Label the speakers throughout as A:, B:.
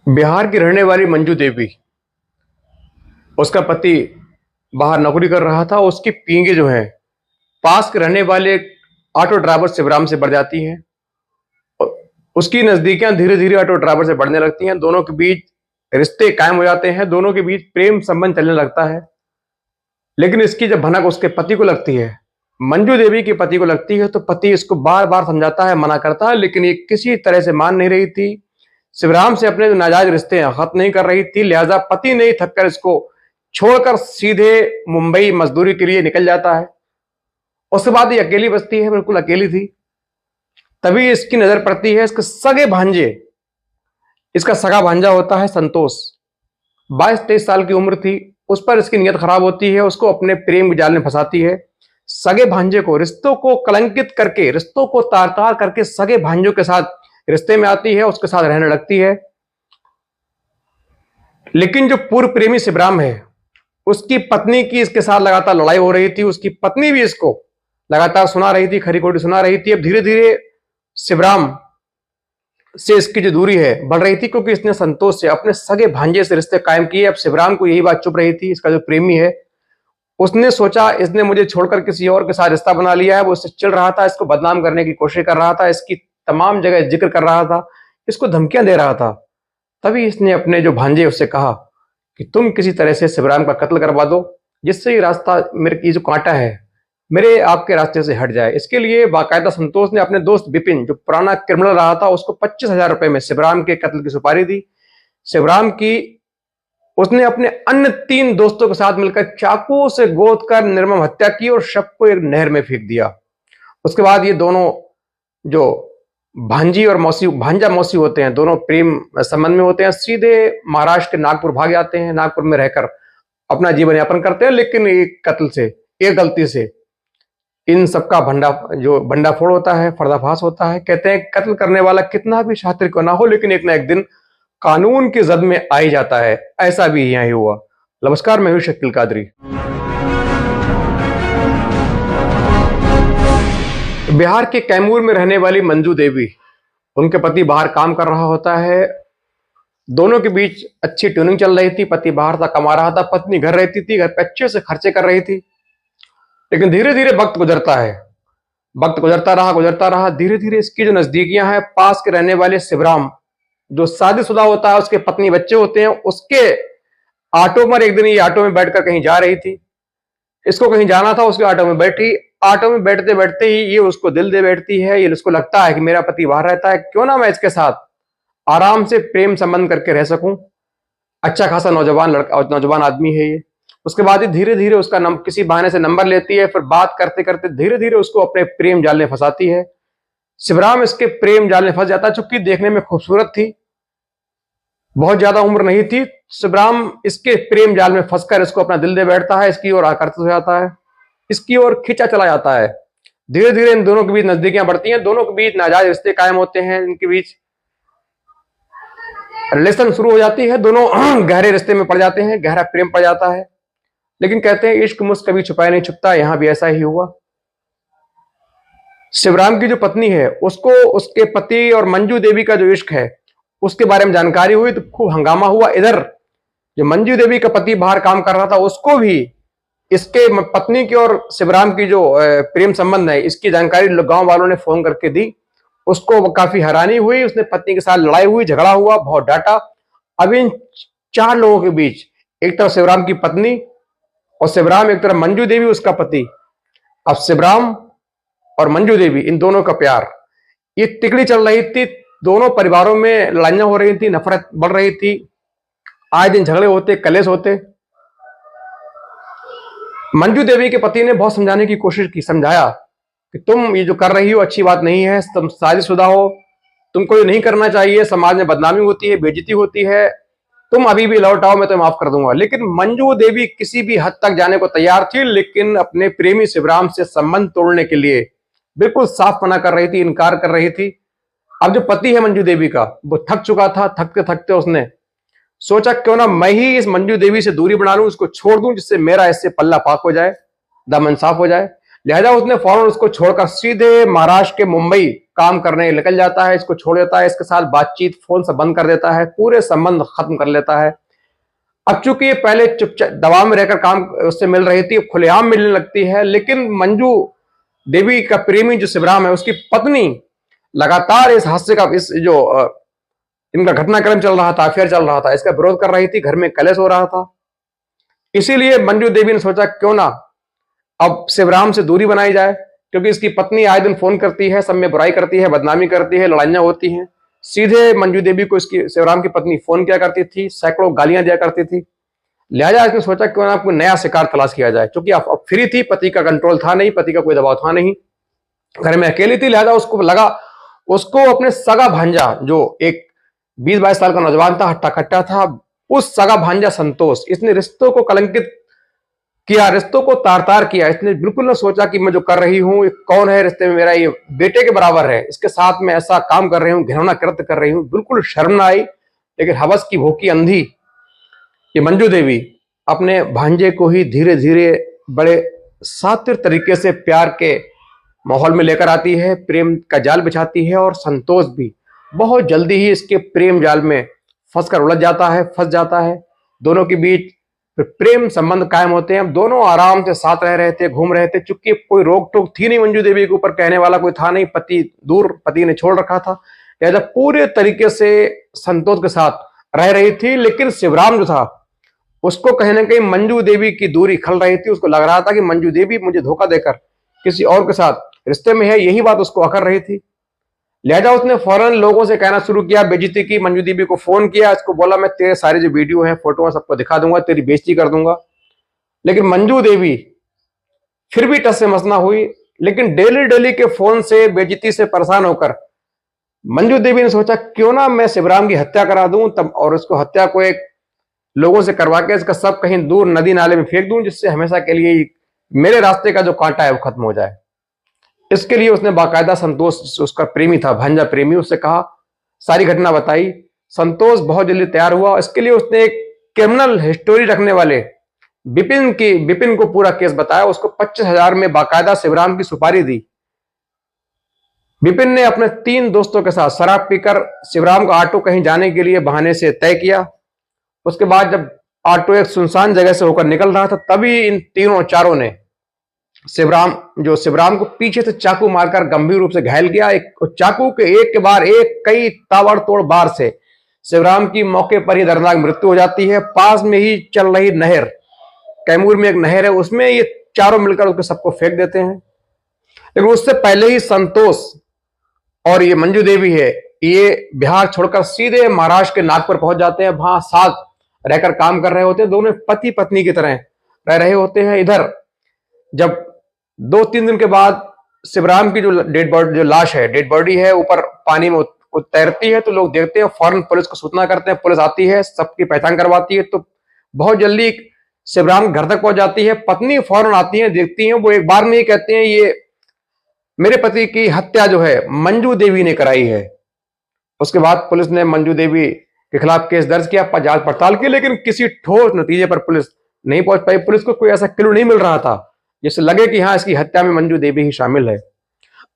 A: बिहार की रहने वाली मंजू देवी, उसका पति बाहर नौकरी कर रहा था। उसकी पींगे जो हैं पास के रहने वाले ऑटो ड्राइवर शिवराम से बढ़ जाती हैं। उसकी नजदीकियां धीरे धीरे ऑटो ड्राइवर से बढ़ने लगती हैं। दोनों के बीच रिश्ते कायम हो जाते हैं, दोनों के बीच प्रेम संबंध चलने लगता है। लेकिन इसकी जब भनक उसके पति को लगती है, मंजू देवी के पति को लगती है, तो पति इसको बार बार समझाता है, मना करता है, लेकिन ये किसी तरह से मान नहीं रही थी। शिवराम से अपने जो नाजायज रिश्ते हैं खत्म नहीं कर रही थी। लिहाजा पति नहीं थककर इसको छोड़कर सीधे मुंबई मजदूरी के लिए निकल जाता है। उसके बाद ये अकेली बसती है, बिल्कुल अकेली थी। तभी इसकी नजर पड़ती है इसके सगे भांजे, इसका सगा भांजा होता है संतोष, 22-23 साल की उम्र थी। उस पर इसकी नीयत खराब होती है, उसको अपने प्रेम के जाल में फंसाती है। सगे भांजे को, रिश्तों को कलंकित करके, रिश्तों को तार तार करके सगे भांजों के साथ रिश्ते में आती है, उसके साथ रहने लगती है। लेकिन जो पूर्व प्रेमी शिवराम है, उसकी पत्नी की इसके साथ लगातार लड़ाई हो रही थी। उसकी पत्नी भी इसको लगातार सुना रही थी, खरी खोटी सुना रही थी। अब धीरे धीरे शिवराम से इसकी जो दूरी है बढ़ रही थी, क्योंकि इसने संतोष से, अपने सगे भांजे से रिश्ते कायम किए। अब शिवराम को यही बात चुप रही थी। इसका जो प्रेमी है, उसने सोचा इसने मुझे छोड़कर किसी और के साथ रिश्ता बना लिया है। वो इससे चिढ़ रहा था, इसको बदनाम करने की कोशिश कर रहा था, इसकी तमाम जगह जिक्र कर रहा था, इसको धमकियां दे रहा था। तभी इसने अपने जो भांजे उससे कहा कि तुम किसी तरह से शिवराम का कत्ल करवा दो, जिससे ये रास्ता, मेरे की जो कांटा है, मेरे आपके रास्ते से हट जाए। इसके लिए बाकायदा संतोष ने अपने दोस्त विपिन, जो पुराना क्रिमिनल रहा था, उसको 25,000 रुपए में शिवराम के कत्ल की सुपारी दी। शिवराम की उसने अपने अन्य 3 दोस्तों के साथ मिलकर चाकू से गोद कर निर्मम हत्या की और शव को एक नहर में फेंक दिया। उसके बाद ये दोनों जो भांजी और मौसी, भांजा मौसी होते हैं, दोनों प्रेम संबंध में होते हैं, सीधे महाराष्ट्र के नागपुर भाग जाते हैं। नागपुर में रहकर अपना जीवन यापन करते हैं। लेकिन एक कत्ल से, एक गलती से इन सबका भंडाफोड़ होता है, पर्दाफाश होता है। कहते हैं कत्ल करने वाला कितना भी शातिर क्यों ना हो, लेकिन एक ना एक दिन कानून की जद में आ ही जाता है। ऐसा भी यहां ही हुआ। नमस्कार, मैं हूं शकील कादरी। बिहार के कैमूर में रहने वाली मंजू देवी, उनके पति बाहर काम कर रहा होता है। दोनों के बीच अच्छी ट्यूनिंग चल रही थी। पति बाहर था, कमा रहा था, पत्नी घर रहती थी, घर पे अच्छे से खर्चे कर रही थी। लेकिन धीरे धीरे वक्त गुजरता है, वक्त गुजरता रहा। धीरे धीरे इसकी जो नजदीकियां हैं पास के रहने वाले शिवराम, जो शादीशुदा होता है, उसके पत्नी बच्चे होते हैं, उसके ऑटो पर एक दिन ये ऑटो में बैठकर कहीं जा रही थी। इसको कहीं जाना था, उसके ऑटो में बैठी। ऑटो में बैठते बैठते ही ये उसको दिल दे बैठती है। ये उसको लगता है कि मेरा पति बाहर रहता है, क्यों ना मैं इसके साथ आराम से प्रेम संबंध करके रह सकूं। अच्छा खासा नौजवान आदमी है ये। उसके बाद ही धीरे धीरे उसका किसी बहाने से नंबर लेती है। फिर बात करते करते धीरे धीरे उसको अपने प्रेम जाल में फंसाती है। शिवराम इसके प्रेम जाल में फंस जाता है। चूंकि देखने में खूबसूरत थी, बहुत ज्यादा उम्र नहीं थी, शिवराम इसके प्रेम जाल में फंसकर इसको अपना दिल दे बैठता है। इसकी ओर आकर्षित हो जाता है, इसकी ओर खींचा चला जाता है। धीरे धीरे इन दोनों के बीच नजदीकियां बढ़ती हैं, दोनों के बीच नाजायज रिश्ते कायम होते हैं, इनके बीच रिलेशन शुरू हो जाती है। दोनों गहरे रिश्ते में पड़ जाते हैं, गहरा प्रेम पड़ जाता है। लेकिन कहते हैं इश्क मुझ कभी छुपाया नहीं छुपता, यहां भी ऐसा ही हुआ। शिवराम की जो पत्नी है, उसको उसके पति और मंजू देवी का जो इश्क है उसके बारे में जानकारी हुई तो खूब हंगामा हुआ। इधर जो मंजू देवी का पति बाहर काम कर रहा था, उसको भी इसके पत्नी की और शिवराम की जो प्रेम संबंध है, इसकी जानकारी गांव वालों ने फोन करके दी। उसको काफी हैरानी हुई, उसने पत्नी के साथ लड़ाई हुई, झगड़ा हुआ, बहुत डांटा। अब इन 4 लोगों के बीच, एक तरफ शिवराम की पत्नी और शिवराम, एक तरफ मंजू देवी उसका पति। अब शिवराम और मंजू देवी, इन दोनों का प्यार, ये तिकड़ी चल रही थी। दोनों परिवारों में लड़ाइयां हो रही थी, नफरत बढ़ रही थी, आए दिन झगड़े होते, कलेश होते। मंजू देवी के पति ने बहुत समझाने की कोशिश की, समझाया कि तुम ये जो कर रही हो अच्छी बात नहीं है, तुम शादीशुदा हो, तुमको ये नहीं करना चाहिए, समाज में बदनामी होती है, बेइज्जती होती है, तुम अभी भी लौट आओ, मैं तुम्हें माफ कर दूंगा। लेकिन मंजू देवी किसी भी हद तक जाने को तैयार थी, लेकिन अपने प्रेमी शिवराम से संबंध तोड़ने के लिए बिल्कुल साफ मना कर रही थी, इनकार कर रही थी। अब जो पति है मंजू देवी का, वो थक चुका था। थकते थकते उसने सोचा क्यों ना मैं ही इस मंजू देवी से दूरी बना लूं, उसको छोड़ दूं, जिससे मेरा इससे पल्ला पाक हो जाए, दामन साफ हो जाए। लिहाजा उसने फौरन उसको छोड़कर सीधे महाराष्ट्र के मुंबई काम करने निकल जाता है, इसको छोड़ देता है, इसके साथ बातचीत फोन से बंद कर देता है, पूरे संबंध खत्म कर लेता है। अब चूंकि ये पहले चुपचाप दबाव में रहकर काम उससे मिल रही थी, खुलेआम मिलने लगती है, लेकिन मंजू देवी का प्रेमी जो शिवराम है, उसकी पत्नी लगातार इस हादसे का, इस जो इनका घटनाक्रम चल रहा था, अफेयर चल रहा था, इसका विरोध कर रही थी, घर में कलेश हो रहा था। इसीलिए मंजू देवी ने सोचा क्यों ना अब शिवराम से दूरी बनाई जाए, क्योंकि इसकी पत्नी आए दिन फोन करती है, सब में बुराई करती है, बदनामी करती है, लड़ाइयां होती हैं। सीधे मंजू देवी को इसकी शिवराम की पत्नी फोन किया करती थी, सैकड़ों गालियां दिया करती थी। लिहाजा इसने सोचा क्यों ना कोई नया शिकार तलाश किया जाए, क्योंकि अब फ्री थी, पति का कंट्रोल था नहीं, पति का कोई दबाव था नहीं, घर में अकेली थी। लिहाजा उसको लगा उसको अपने सगा भांजा, जो एक 20-22 साल का नौजवान था, हट्टा कट्टा था, उस सगा भांजा संतोष, इसने रिश्तों को कलंकित किया, रिश्तों को तार तार किया। इसने बिल्कुल ना सोचा कि मैं जो कर रही हूं ये कौन है रिश्ते में, मेरा ये बेटे के बराबर है, इसके साथ मैं ऐसा काम कर रही हूं, घिनौना कृत्य कर रही हूं, बिल्कुल शर्म ना आई। लेकिन हवस की भूखी अंधी ये मंजू देवी अपने भांजे को ही धीरे धीरे बड़े सातिर तरीके से प्यार के माहौल में लेकर आती है, प्रेम का जाल बिछाती है, और संतोष भी बहुत जल्दी ही इसके प्रेम जाल में फंसकर उलझ जाता है, फंस जाता है। दोनों के बीच प्रेम संबंध कायम होते हैं। अब दोनों आराम से साथ रह रहे थे, घूम रहे थे, चूंकि कोई रोक टोक थी नहीं, मंजू देवी के ऊपर कहने वाला कोई था नहीं, पति दूर, पति ने छोड़ रखा था, लिहाजा पूरे तरीके से संतोष के साथ रह रही थी। लेकिन शिवराम जो था उसको कहीं ना कहीं मंजू देवी की दूरी खल रही थी। उसको लग रहा था कि मंजू देवी मुझे धोखा देकर किसी और के साथ रिश्ते में है, यही बात उसको अकर रही थी। लिहाजा उसने फौरन लोगों से कहना शुरू किया, बेइज्जती की, मंजू देवी को फोन किया, इसको बोला मैं तेरे सारे जो वीडियो हैं, फोटो हैं, सबको दिखा दूंगा, तेरी बेइज्जती कर दूंगा। लेकिन मंजू देवी फिर भी टस से मस ना हुई। लेकिन डेली डेली के फोन से बेइज्जती से परेशान होकर मंजू देवी ने सोचा क्यों ना मैं शिवराम की हत्या करा दूं, तब और उसको हत्या को एक लोगों से करवा के इसका सब कहीं दूर नदी नाले में फेंक दूं, जिससे हमेशा के लिए मेरे रास्ते का जो कांटा है वो खत्म हो जाए। इसके लिए उसने बाकायदा संतोष, उसका प्रेमी था, भांजा प्रेमी, उससे कहा, सारी घटना बताई। संतोष बहुत जल्दी तैयार हुआ। इसके लिए उसने एक क्रिमिनल हिस्टोरी रखने वाले विपिन को पूरा केस बताया। उसको 25,000 में बाकायदा शिवराम की सुपारी दी। विपिन ने अपने 3 दोस्तों के साथ शराब पीकर शिवराम का ऑटो कहीं जाने के लिए बहाने से तय किया। उसके बाद जब ऑटो एक सुनसान जगह से होकर निकल रहा था, तभी इन तीनों चारों ने शिवराम को पीछे से चाकू मारकर गंभीर रूप से घायल किया। चाकू के एक के बाद एक कई ताबड़तोड़ बार से शिवराम की मौके पर ही दर्दनाक मृत्यु हो जाती है। पास में ही चल रही नहर, कैमूर में एक नहर है, उसमें ये चारों मिलकर उसको सबको फेंक देते हैं। लेकिन उससे पहले ही संतोष और ये मंजू देवी है, ये बिहार छोड़कर सीधे महाराष्ट्र के नागपुर पहुंच जाते हैं। वहां साथ रहकर काम कर रहे होते हैं, दोनों पति पत्नी की तरह रह रहे होते हैं। इधर जब 2-3 दिन के बाद शिवराम की जो लाश है, डेड बॉडी है, ऊपर पानी में तैरती है, तो लोग देखते हैं, फौरन पुलिस को सूचना करते हैं, पुलिस आती है, सबकी पहचान करवाती है। तो बहुत जल्दी शिवराम घर तक पहुंच जाती है। पत्नी फौरन आती है, देखती है, वो एक बार नहीं कहते हैं ये मेरे पति की हत्या जो है मंजू देवी ने कराई है। उसके बाद पुलिस ने मंजू देवी के खिलाफ केस दर्ज किया, जांच पड़ताल की, लेकिन किसी ठोस नतीजे पर पुलिस नहीं पहुंच पाई। पुलिस को कोई ऐसा क्लू नहीं मिल रहा था जिससे लगे कि हाँ, इसकी हत्या में मंजू देवी ही शामिल है।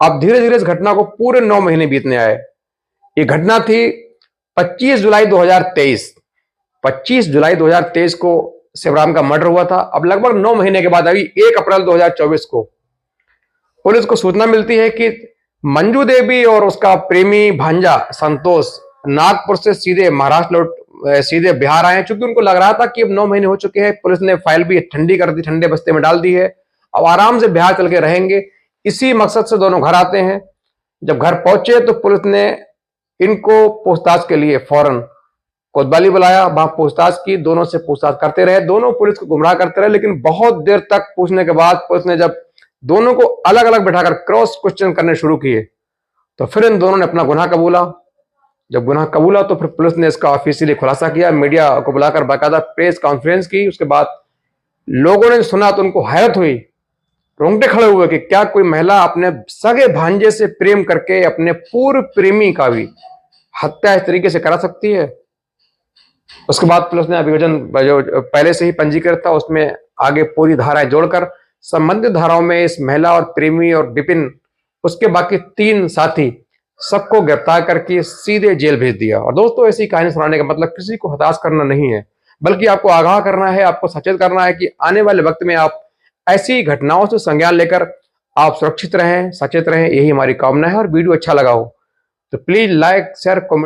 A: अब धीरे धीरे इस घटना को पूरे 9 महीने बीतने आए। ये घटना थी 25 जुलाई 2023। 25 जुलाई 2023 को शिवराम का मर्डर हुआ था। अब लगभग 9 महीने के बाद अभी 1 अप्रैल 2024 को पुलिस को सूचना मिलती है कि मंजू देवी और उसका प्रेमी भांजा संतोष नागपुर से सीधे महाराष्ट्र सीधे बिहार आए। चूंकि उनको लग रहा था कि अब 9 महीने हो चुके हैं, पुलिस ने फाइल भी ठंडी कर दी, ठंडे बस्ते में डाल दी है, अब आराम से बिहार चल के रहेंगे। इसी मकसद से दोनों घर आते हैं। जब घर पहुंचे तो पुलिस ने इनको पूछताछ के लिए फौरन कोतवाली बुलाया, वहां पूछताछ की, दोनों से पूछताछ करते रहे, दोनों पुलिस को गुमराह करते रहे। लेकिन बहुत देर तक पूछने के बाद पुलिस ने जब दोनों को अलग अलग बिठाकर क्रॉस क्वेश्चन करने शुरू किए, तो फिर इन दोनों ने अपना गुनाह कबूला। जब गुनाह कबूला तो फिर पुलिस ने इसका ऑफिशियली खुलासा किया, मीडिया को बुलाकर बाकायदा प्रेस कॉन्फ्रेंस की। उसके बाद लोगों ने सुना तो उनको हैरत हुई, रोंगटे खड़े हुए कि क्या कोई महिला अपने सगे भांजे से प्रेम करके अपने पूर्व प्रेमी का भी हत्या इस तरीके से करा सकती है। उसके बाद पुलिस ने अभियोजन जो पहले से ही पंजीकृत था उसमें आगे पूरी धाराएं जोड़कर संबंधित धाराओं में इस महिला और प्रेमी और विपिन, उसके बाकी 3 साथी सबको गिरफ्तार करके सीधे जेल भेज दिया। और दोस्तों, ऐसी कहानी सुनाने का मतलब किसी को हताश करना नहीं है, बल्कि आपको आगाह करना है, आपको सचेत करना है कि आने वाले वक्त में आप ऐसी घटनाओं से संज्ञान लेकर आप सुरक्षित रहें, सचेत रहें। यही हमारी कामना है। और वीडियो अच्छा लगा हो तो प्लीज लाइक, शेयर, कमेंट।